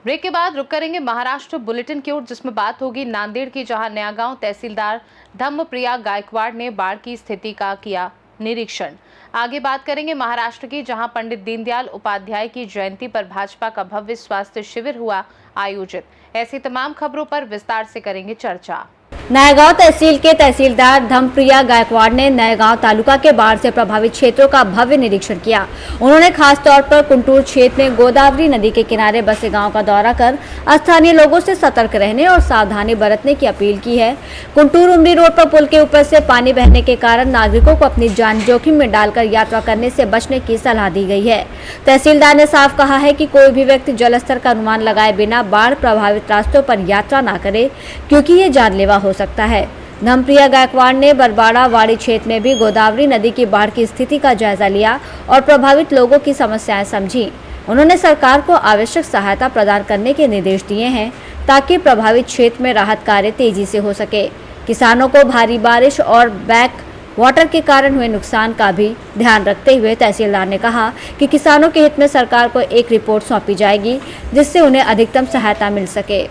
Break के बाद रुक करेंगे महाराष्ट्र बुलेटिन की ओर, जिसमें बात होगी नांदेड़ की, जहां नया गांव तहसीलदार धम्मप्रिया गायकवाड़ ने बाढ़ की स्थिति का किया निरीक्षण। आगे बात करेंगे महाराष्ट्र की, जहां पंडित दीनदयाल उपाध्याय की जयंती पर भाजपा का भव्य स्वास्थ्य शिविर हुआ आयोजित। ऐसी तमाम खबरों पर विस्तार से करेंगे चर्चा। नयागांव तहसील के तहसीलदार धम्मप्रिया गायकवाड़ ने नयागांव तालुका के बाढ़ से प्रभावित क्षेत्रों का भव्य निरीक्षण किया। उन्होंने खास तौर पर कुंटूर क्षेत्र में गोदावरी नदी के किनारे बसे गांव का दौरा कर स्थानीय लोगों से सतर्क रहने और सावधानी बरतने की अपील की है। कुंटूर उमरी रोड पर पुल के ऊपर से पानी बहने के कारण नागरिकों को अपनी जान जोखिम में डालकर यात्रा करने से बचने की सलाह दी गई है। तहसीलदार ने साफ कहा है कि कोई भी व्यक्ति जलस्तर का अनुमान लगाए बिना बाढ़ प्रभावित रास्तों पर यात्रा न करे, क्योंकि ये जानलेवा हो सकता है। धम्मप्रिया गायकवाड़ ने बरबाड़ा वाड़ी क्षेत्र में भी गोदावरी नदी की बाढ़ की स्थिति का जायजा लिया और प्रभावित लोगों की समस्याएं समझी। उन्होंने सरकार को आवश्यक सहायता प्रदान करने के निर्देश दिए हैं, ताकि प्रभावित क्षेत्र में राहत कार्य तेजी से हो सके। किसानों को भारी बारिश और बैक वाटर के कारण हुए नुकसान का भी ध्यान रखते हुए तहसीलदार ने कहा कि किसानों के हित में सरकार को एक रिपोर्ट सौंपी जाएगी, जिससे उन्हें अधिकतम सहायता मिल सके।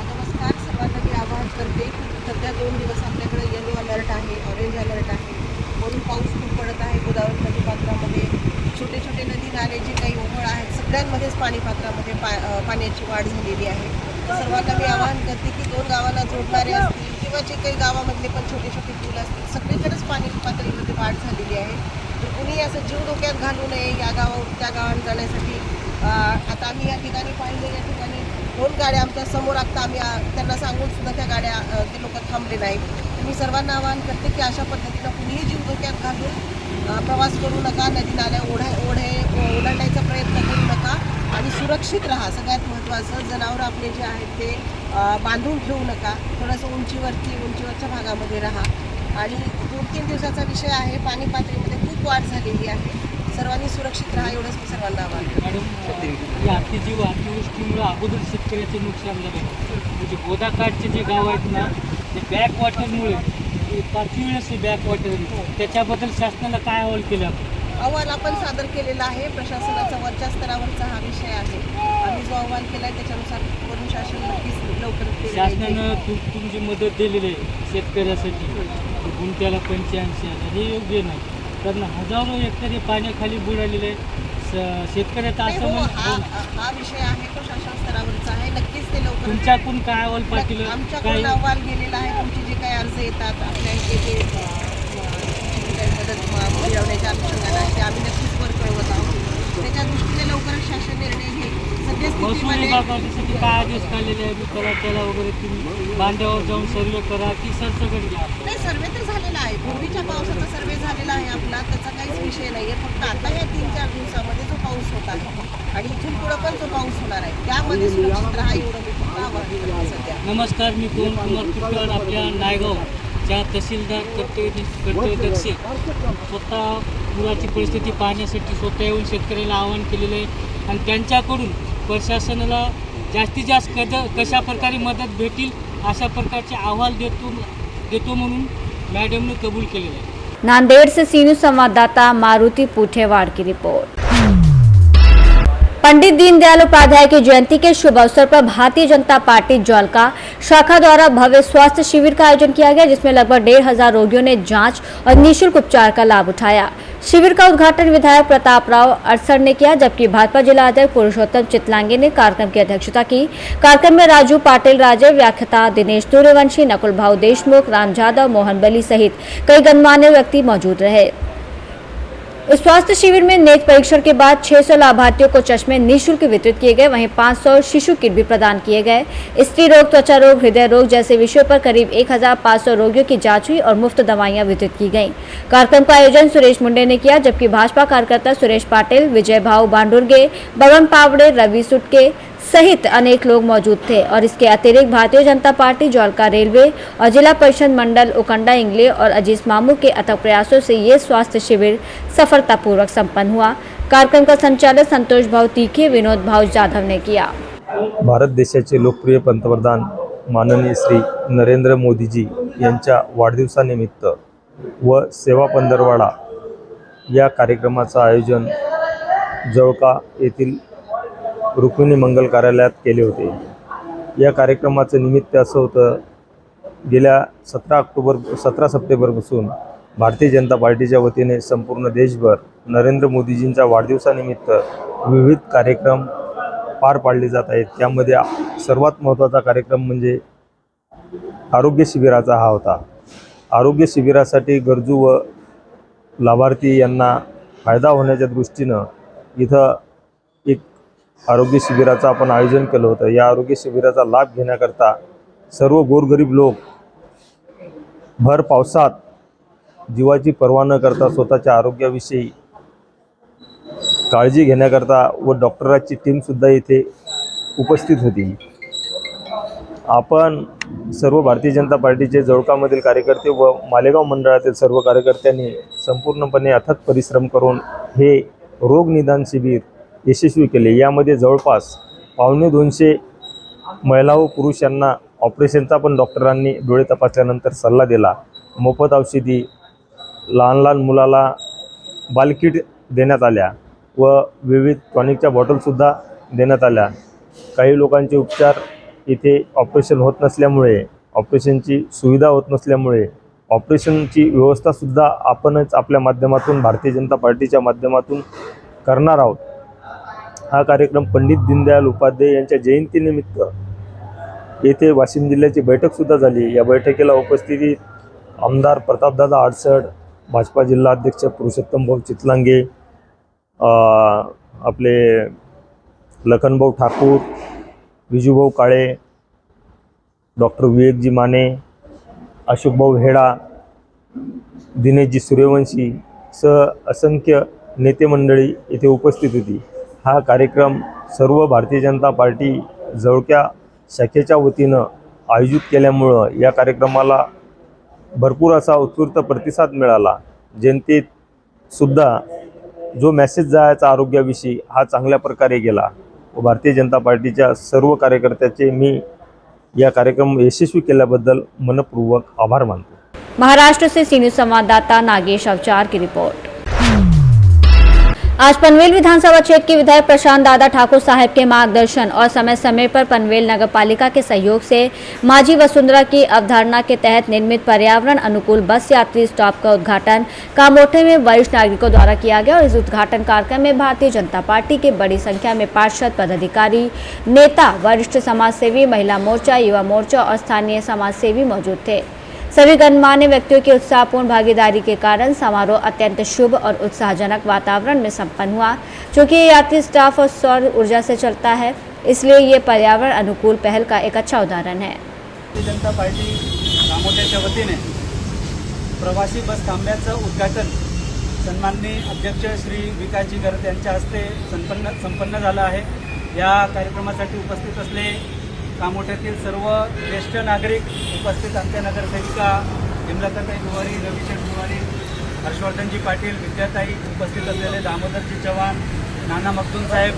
नमस्कार, सर्वांना मी आवाहन करते की सध्या 2 दिवस आपल्याकडे येलो अलर्ट आहे, ऑरेंज अलर्ट आहे. वरून पाऊस खूप पडत आहे. गोदावरी नदीपात्रामध्ये छोटे छोटे नदी नाले जे काही ओघळ आहेत सगळ्यांमध्येच पाणीपात्रामध्ये पाण्याची वाढ झालेली आहे. तर सर्वांना मी आवाहन करते की 2 गावांना जोडणारे असतील किंवा जे काही गावामधले पण छोटे छोटे पूल असतील, सगळीकडेच पाणी पातळीमध्ये वाढ झालेली आहे. तर कुणी असं जीव डोक्यात घालू नये या गावावरून त्या गावात जाण्यासाठी. आता आम्ही या ठिकाणी पाहिले, या ठिकाणी 2 गाड्या आमच्या समोर आता आम्ही त्यांना सांगून सुद्धा त्या गाड्या ते लोक थांबले नाहीत. तर मी सर्वांना आवाहन करते की अशा पद्धतीनं कुणीही जीव धोक्यात घालून प्रवास करू नका. नदी नाल्या ओढे ओलांडायचा प्रयत्न करू नका आणि सुरक्षित राहा. सगळ्यात महत्त्वाचं, जनावरं आपले जे आहेत ते बांधून ठेवू नका. थोडंसं उंचीवरच्या भागामध्ये राहा. आणि 2-3 दिवसाचा विषय आहे. पाणी पातळीमध्ये खूप वाढ झालेली आहे. सर्वांनी सुरक्षित राहा, एवढंच मी सर्वांना आवाहन करते. मॅडम, अतिवृष्टीमुळे अगोदर शेतकऱ्याचे नुकसान झाले. म्हणजे गोदाकाठचे जे गाव आहेत ना, ते बॅक वॉटरमुळे पाचवी वेळेस बॅक वॉटर, त्याच्याबद्दल शासनाला काय अहवाल केला? अहवाल आपण सादर केलेला आहे. प्रशासनाचा वरच्या स्तरावरचा हा विषय आहे. आम्ही जो अहवाल केला आहे त्याच्यानुसार वरून शासन नक्कीच लवकर शासनानं तुमची मदत दिलेली आहे शेतकऱ्यासाठी. गुंठ्याला 85,000 हे योग्य नाही, कारण हजारो हेक्टर हे पाण्याखाली बुडालेले शेतकऱ्याचा असं हा विषय आहे तो शासन स्तरावरचा आहे. नक्कीच ते लवकर तुमच्याकडून काय अहवाल पाठवलं? आमच्याकडून अहवाल गेलेला आहे. तुमचे जे काही अर्ज येतात आपल्या येथे मदत मिळवण्याच्या अनुषंगाने ते आम्ही नक्कीच वर कळवत आहोत. त्याच्या दृष्टीने लवकरच शासन निर्णय घेईल. महसूल विभागासाठी काय आदेश काढलेले आहे? त्याला वगैरे तुम्ही बांध्यावर जाऊन सर्वे करा की सरसकट घ्या? नाही, सर्वे तर झालेला आहे. पूर्वीच्या पावसाचा सर्वे झालेला आहे आपला, त्याचा काहीच विषय नाही आहे. फक्त आता या 3-4 दिवसामध्ये जो पाऊस होत आहे आणि इथून पुढं पण जो पाऊस होणार आहे त्यामध्ये सुरक्षित राहा, एवढं मी फक्त आवाहन करते सध्या. नमस्कार, मी कुमार कुलकर्णी, आपल्या नायगावच्या तहसीलदार कर्तव्यदक्ष स्वतः पुराची परिस्थिती पाहण्यासाठी स्वतः येऊन शेतकऱ्याला आवाहन केलेलं आहे आणि त्यांच्याकडून प्रशासनाला जास्तीत जास्त कशा प्रकारे मदत भेटेल अशा प्रकारचे अहवाल देतो म्हणून मॅडमने कबूल केलेलं आहे. नांदेड़ से सी न्यूज़ संवाददाता मारुति पूठेवाड़ की रिपोर्ट। पंडित दीनदयाल उपाध्याय की जयंती के शुभ अवसर पर भारतीय जनता पार्टी जौलका शाखा द्वारा भव्य स्वास्थ्य शिविर का आयोजन किया गया, जिसमें लगभग 1,500 रोगियों ने जांच और निःशुल्क उपचार का लाभ उठाया। शिविर का उद्घाटन विधायक प्रताप राव अरसर ने किया, जबकि भाजपा जिला अध्यक्ष पुरुषोत्तम चितलांगे ने कार्यक्रम की अध्यक्षता की। कार्यक्रम में राजू पाटिल, राजे व्याख्याता, दिनेश सूर्यवंशी, नकुल भाऊ देशमुख, राम जाधव, मोहन बली सहित कई गणमान्य व्यक्ति मौजूद रहे। इस स्वास्थ्य शिविर में नेत्र परीक्षण के बाद 600 लाभार्थियों को चश्मे निःशुल्क वितरित किए गए। वहीं 500 शिशु किट भी प्रदान किए गए। स्त्री रोग, त्वचा रोग, हृदय रोग जैसे विषयों पर करीब 1,500 रोगियों की जांच हुई और मुफ्त दवाइयां वितरित की गईं। कार्यक्रम का आयोजन सुरेश मुंडे ने किया, जबकि भाजपा कार्यकर्ता सुरेश पाटिल, विजय भाऊ बांडुर्गे, बबन पावड़े, रवि सुटके सहित अनेक लोग मौजूद थे। और इसके अतिरिक्त भारतीय जनता पार्टी जौलका रेलवे और जिला परिषद मंडल उकंडा इंगले और अजीज मामू के अथक प्रयासों से ये स्वास्थ्य शिविर सफलतापूर्वक संपन्न हुआ। कार्यक्रम का संचालन संतोष भाऊ तीखे, विनोद भाऊ जाधव ने किया। भारत देशाचे लोकप्रिय पंतप्रधान माननीय श्री नरेंद्र मोदीजी यांच्या वाढदिवसानिमित्त व सेवा पंधरवाडा या कार्यक्रमाचं आयोजन जळका येथील रुक्मिणी मंगल कार्यालयात केले होते। या कार्यक्रमाचं निमित्त असं होतं, गेल्या 17 सप्टेंबरपासून भारतीय जनता पार्टीच्या वतीने संपूर्ण देशभर नरेंद्र मोदीजींच्या वाढदिवसानिमित्त विविध कार्यक्रम पार पाडले जात आहेत। त्यामध्ये सर्वात महत्त्वाचा कार्यक्रम म्हणजे आरोग्य शिबिराचा हा होता। आरोग्य शिबिरासाठी गरजू व लाभार्थी यांना फायदा होण्याच्या दृष्टीनं इथं एक आरोग्य शिबिराचं आपण आयोजन केलं होतं। या आरोग्य शिबिराचा लाभ घेण्याकरता सर्व गोरगरीब लोक भर पावसात जीवाची पर्वा न करता स्वतःच्या आरोग्याविषयी काळजी घेण्याकरता व डॉक्टरांची टीमसुद्धा इथे उपस्थित होती। आपण सर्व भारतीय जनता पार्टीचे जळकामधील कार्यकर्ते व मालेगाव मंडळातील सर्व कार्यकर्त्यांनी संपूर्णपणे अथक परिश्रम करून हे रोग निदान शिबिर यशस्वी केले। यामध्ये जवळपास 250 महिला व पुरुष यांना ऑपरेशनचा पण डॉक्टरांनी डोळे तपासल्यानंतर सल्ला दिला। मोफत औषधी, लहान मुलाला बालकिट देण्यात आल्या व विविध टॉनिकच्या बॉटलसुद्धा देण्यात आल्या। काही लोकांचे उपचार इथे ऑपरेशन होत नसल्यामुळे, ऑपरेशनची सुविधा होत नसल्यामुळे ऑपरेशनची व्यवस्थासुद्धा आपणच आपल्या माध्यमातून भारतीय जनता पार्टीच्या माध्यमातून करणार आहोत। हा कार्यक्रम पंडित दीनदयाल उपाध्याय यांच्या जयंतीनिमित्त येथे वाशिम जिल्ह्याची बैठकसुद्धा झाली। या बैठकीला उपस्थित आमदार प्रतापदादा आडसड, भाजपा जिल्हाध्यक्ष पुरुषोत्तम भाऊ चितलांगे, आपले लखनभाऊ ठाकूर, विजूभाऊ काळे, डॉक्टर विवेकजी माने, अशोकभाऊ हेडा, दिनेशजी सूर्यवंशी सह असंख्य नेते मंडळी येथे उपस्थित होती। हा कार्यक्रम सर्व भारतीय जनता पार्टी जळक्या शाखेच्या वतीनं आयोजित केल्यामुळं या कार्यक्रमाला भरपूर असा उत्स्फूर्त प्रतिसाद मिळाला। जनतेत सुद्धा जो मेसेज जायचा आरोग्याविषयी हा चांगल्या प्रकारे गेला व भारतीय जनता पार्टीच्या सर्व कार्यकर्त्याचे मी या कार्यक्रम यशस्वी केल्याबद्दल मनपूर्वक आभार मानतो। महाराष्ट्र से सी न्यूज संवाददाता नागेश अवचार की रिपोर्ट। आज पनवेल विधानसभा क्षेत्र के विधायक प्रशांत दादा ठाकुर साहब के मार्गदर्शन और समय समय पर पनवेल नगर पालिका के सहयोग से माझी वसुंधरा की अवधारणा के तहत निर्मित पर्यावरण अनुकूल बस यात्री स्टॉप का उद्घाटन कामोठे में वरिष्ठ नागरिकों द्वारा किया गया और इस उद्घाटन कार्यक्रम में भारतीय जनता पार्टी के बड़ी संख्या में पार्षद, पदाधिकारी, नेता, वरिष्ठ समाजसेवी, महिला मोर्चा, युवा मोर्चा और स्थानीय समाजसेवी मौजूद थे। सभी गणमान्य व्यक्तियों की उत्साहपूर्ण भागीदारी के कारण समारोह अत्यंत शुभ और उत्साहजनक वातावरण में संपन्न हुआ। चूँकि ये यात्री स्टाफ और सौर ऊर्जा से चलता है, इसलिए ये पर्यावरण अनुकूल पहल का एक अच्छा उदाहरण है। भारतीय जनता पार्टी कामोठ्याच्या वतीने प्रवासी बस थांब्याचं उद्घाटन सन्माननीय अध्यक्ष श्री विकासजी गरत यांच्या हस्ते संपन्न झालं आहे। या कार्यक्रमासाठी उपस्थित असले कामोठ्यातील सर्व ज्येष्ठ नागरिक, उपस्थित आमच्या नगरसेविका विमलाताई दुवारी, रविशंकर दुवारी, हर्षवर्धनजी पाटील, विद्याताई, उपस्थित असलेले दामोदरजी चव्हाण, नाना मखदूम साहेब,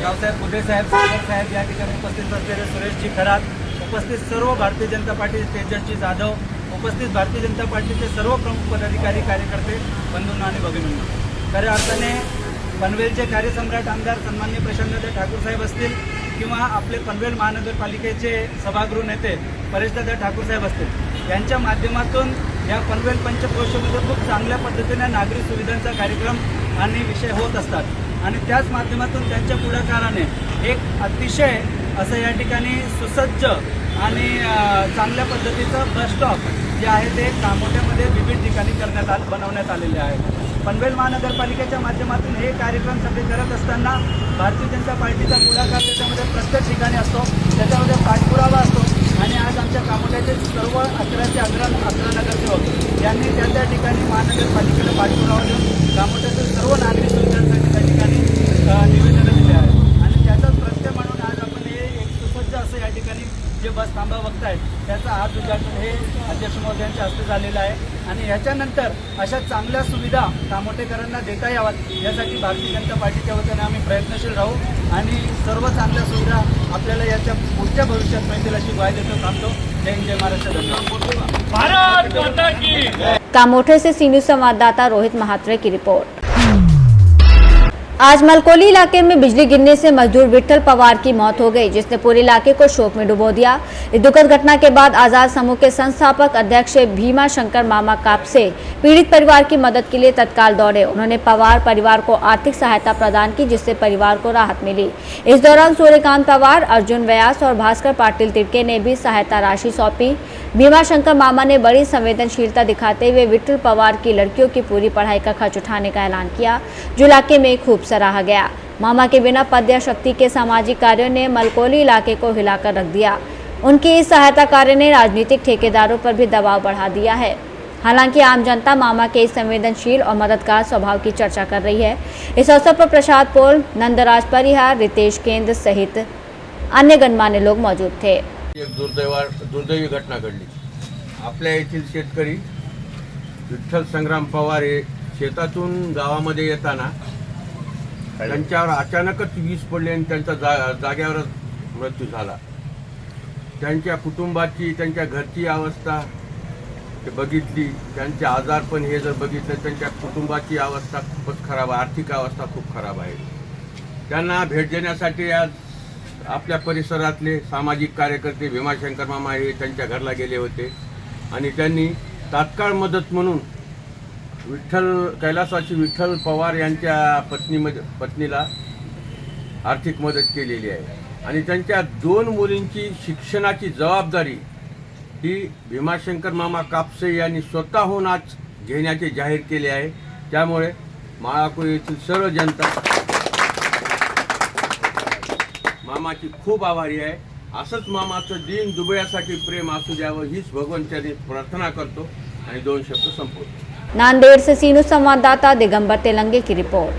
यावसाहेब बुधे साहेब, सागर साहेब, या ठिकाणी उपस्थित असलेले सुरेशजी खरात, उपस्थित सर्व भारतीय जनता पार्टी, तेजसजी जाधव, उपस्थित भारतीय जनता पार्टीचे सर्व प्रमुख पदाधिकारी, कार्यकर्ते, बंधूंनो आणि भगिनींनो, खऱ्या अर्थाने पनवेलचे कार्यसम्राट आमदार सन्माननीय प्रशांतदादा ठाकूर साहेब असतील किंवा आपले पनवेल महानगरपालिकेचे सभागृह नेते परेशदादा ठाकूर साहेब असतील, यांच्या माध्यमातून या पनवेल पंचक्रोशीमध्ये खूप चांगल्या पद्धतीने नागरी सुविधांचा कार्यक्रम आणि विषय होत असतात आणि त्याच माध्यमातून त्यांच्या पुढाकाराने एक अतिशय असं या ठिकाणी सुसज्ज आणि चांगल्या पद्धतीचं बस स्टॉप जे आहे ते कामोठ्यामध्ये विविध ठिकाणी बनवण्यात आलेले आहे। पनवेल महानगरपालिकेच्या माध्यमातून हे कार्यक्रम सगळे करत असताना भारतीय जनता पार्टीचा पुढाकार त्याच्यामध्ये प्रत्येक ठिकाणी असतो, त्याच्यामध्ये पाठपुरावा असतो आणि आज आमच्या कामोठ्याचे सर्व 11 नगरसेवक यांनी त्या ठिकाणी महानगरपालिकेला पाठपुरावा देऊन कामोठ्यातील सर्व नागरी सुविधांसाठी त्या ठिकाणी निवेदनं दिले आहेत आणि त्याचाच प्रत्यय म्हणून आज आपण हे एक सुसज्ज असं या ठिकाणी जे बस थांबा बघतायत त्याचा आज उद्घाटन हे अध्यक्ष महोदयांच्या हस्ते झालेलं आहे आणि ह्याच्यानंतर अशा चांगल्या सुविधा कामोठेकरांना देता याव्यात यासाठी भारतीय जनता पार्टीच्या वतीने आम्ही प्रयत्नशील राहू आणि सर्व चांगल्या सुविधा आपल्याला याच्या पुढच्या भविष्यात मिळतील अशी ग्वाही देतो. थांबतो. जय हिंद, जय महाराष्ट्र. धन्यवाद. भारत माता की कामोठे से सी न्यूज संवाददाता रोहित महात्रे की रिपोर्ट। आज मलकोली इलाके में बिजली गिरने से मजदूर विट्ठल पवार की मौत हो गई, जिसने पूरे इलाके को शोक में डुबो दिया। इस दुखद घटना के बाद आजाद समूह के संस्थापक अध्यक्ष भीमा शंकर मामा कापसे पीड़ित परिवार की मदद के लिए तत्काल दौड़े। उन्होंने पवार परिवार को आर्थिक सहायता प्रदान की, जिससे परिवार को राहत मिली। इस दौरान सूर्यकांत पवार, अर्जुन व्यास और भास्कर पाटिल तिड़के ने भी सहायता राशि सौंपी। भीमा शंकर मामा ने बड़ी संवेदनशीलता दिखाते हुए विट्ठल पवार की लड़कियों की पूरी पढ़ाई का खर्च उठाने का ऐलान किया, जो इलाके में खूब सराहा गया। मामा के बिना पद या शक्ति के सामाजिक कार्यों ने मलकोली इलाके को हिलाकर रख दिया। उनके इस सहायता कार्य ने राजनीतिक ठेकेदारों पर भी दबाव बढ़ा दिया है। हालांकि आम जनता मामा के इस संवेदनशील और मददगार स्वभाव की चर्चा कर रही है। इस अवसर पर प्रसाद पोल, नंदराज परिहार, रितेश केंद्र सहित अन्य गणमान्य लोग मौजूद थे। एक दुर्दैवी घटना घडली. आपल्या येथील शेतकरी विठ्ठल संग्राम पवार हे शेतातून गावामध्ये येताना त्यांच्यावर अचानकच वीज पडली आणि त्यांचा जाग्यावरच मृत्यू झाला. त्यांच्या कुटुंबाची, त्यांच्या घरची अवस्था बघितली, त्यांचे आजारपण हे जर बघितलं, त्यांच्या कुटुंबाची अवस्था खूपच खराब आहे, आर्थिक अवस्था खूप खराब आहे. त्यांना भेट देण्यासाठी आज आपल्या परिसरातले सामाजिक कार्यकर्ते भीमाशंकर मामा हे त्यांच्या घरला गेले होते आणि त्यांनी तात्काळ मदत म्हणून कैलासवासी विठ्ठल पवार यांच्या पत्नीला आर्थिक मदत केलेली आहे आणि त्यांच्या 2 मुलींची शिक्षणाची जबाबदारी ही भीमाशंकर मामा कापसे यांनी स्वतःहून आज घेण्याचे जाहीर केले आहे. त्यामुळे माळाकोळी येथील सर्व जनता मामाची खूप आभारी आहे. असंच मामाचं दीन दुबळ्यासाठी प्रेम असू द्यावं हीच भगवंताची प्रार्थना करतो आणि 2 शब्द संपवतो. नांदेड़ से सी न्यूज संवाददाता दिगंबर तेलंगे की रिपोर्ट।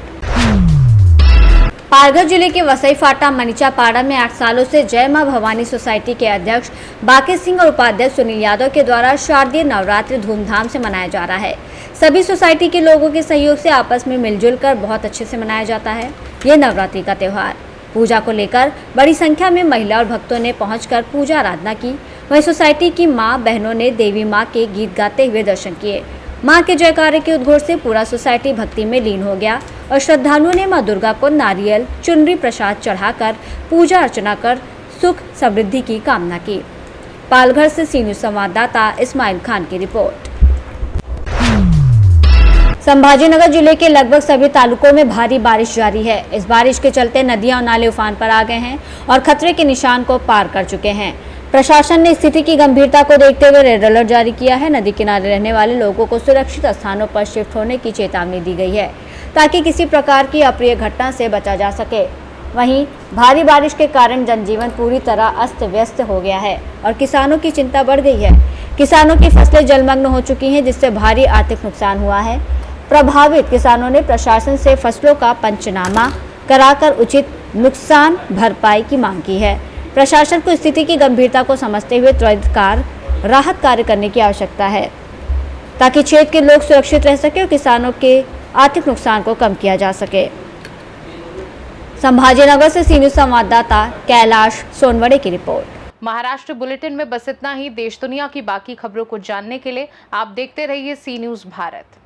पालघर जिले के वसई फाटा मनीचा पाड़ा में 8 सालों से जय मां भवानी सोसाइटी के अध्यक्ष बाकेश सिंह और उपाध्यक्ष सुनील यादव के द्वारा शारदीय नवरात्रि धूमधाम से मनाया जा रहा है। सभी सोसाइटी के लोगों के सहयोग से आपस में मिलजुल कर बहुत अच्छे से मनाया जाता है ये नवरात्रि का त्यौहार। पूजा को लेकर बड़ी संख्या में महिला और भक्तों ने पहुंचकर पूजा आराधना की। वहीं सोसाइटी की मां बहनों ने देवी मां के गीत गाते हुए दर्शन किए। मां के जयकारे के उद्घोष से पूरा सोसाइटी भक्ति में लीन हो गया और श्रद्धालुओं ने मां दुर्गा को नारियल, चुनरी प्रसाद चढ़ाकर पूजा अर्चना कर सुख समृद्धि की कामना की। पालघर से सी न्यूज संवाददाता इस्माइल खान की रिपोर्ट। संभाजीनगर जिले के लगभग सभी तालुकों में भारी बारिश जारी है। इस बारिश के चलते नदियां और नाले उफान पर आ गए हैं और खतरे के निशान को पार कर चुके हैं। प्रशासन ने स्थिति की गंभीरता को देखते हुए रेड अलर्ट जारी किया है। नदी किनारे रहने वाले लोगों को सुरक्षित स्थानों पर शिफ्ट होने की चेतावनी दी गई है ताकि किसी प्रकार की अप्रिय घटना से बचा जा सके। वहीं भारी बारिश के कारण जनजीवन पूरी तरह अस्त व्यस्त हो गया है और किसानों की चिंता बढ़ गई है। किसानों की फसलें जलमग्न हो चुकी हैं, जिससे भारी आर्थिक नुकसान हुआ है। प्रभावित किसानों ने प्रशासन से फसलों का पंचनामा कराकर उचित नुकसान भरपाई की मांग की है। प्रशासन को स्थिति की गंभीरता को समझते हुए त्वरित राहत कार्य करने की आवश्यकता है ताकि क्षेत्र के लोग सुरक्षित रह सके और किसानों के आर्थिक नुकसान को कम किया जा सके। संभाजीनगर से सी न्यूज संवाददाता कैलाश सोनवड़े की रिपोर्ट। महाराष्ट्र बुलेटिन में बस इतना ही। देश दुनिया की बाकी खबरों को जानने के लिए आप देखते रहिए सी न्यूज भारत।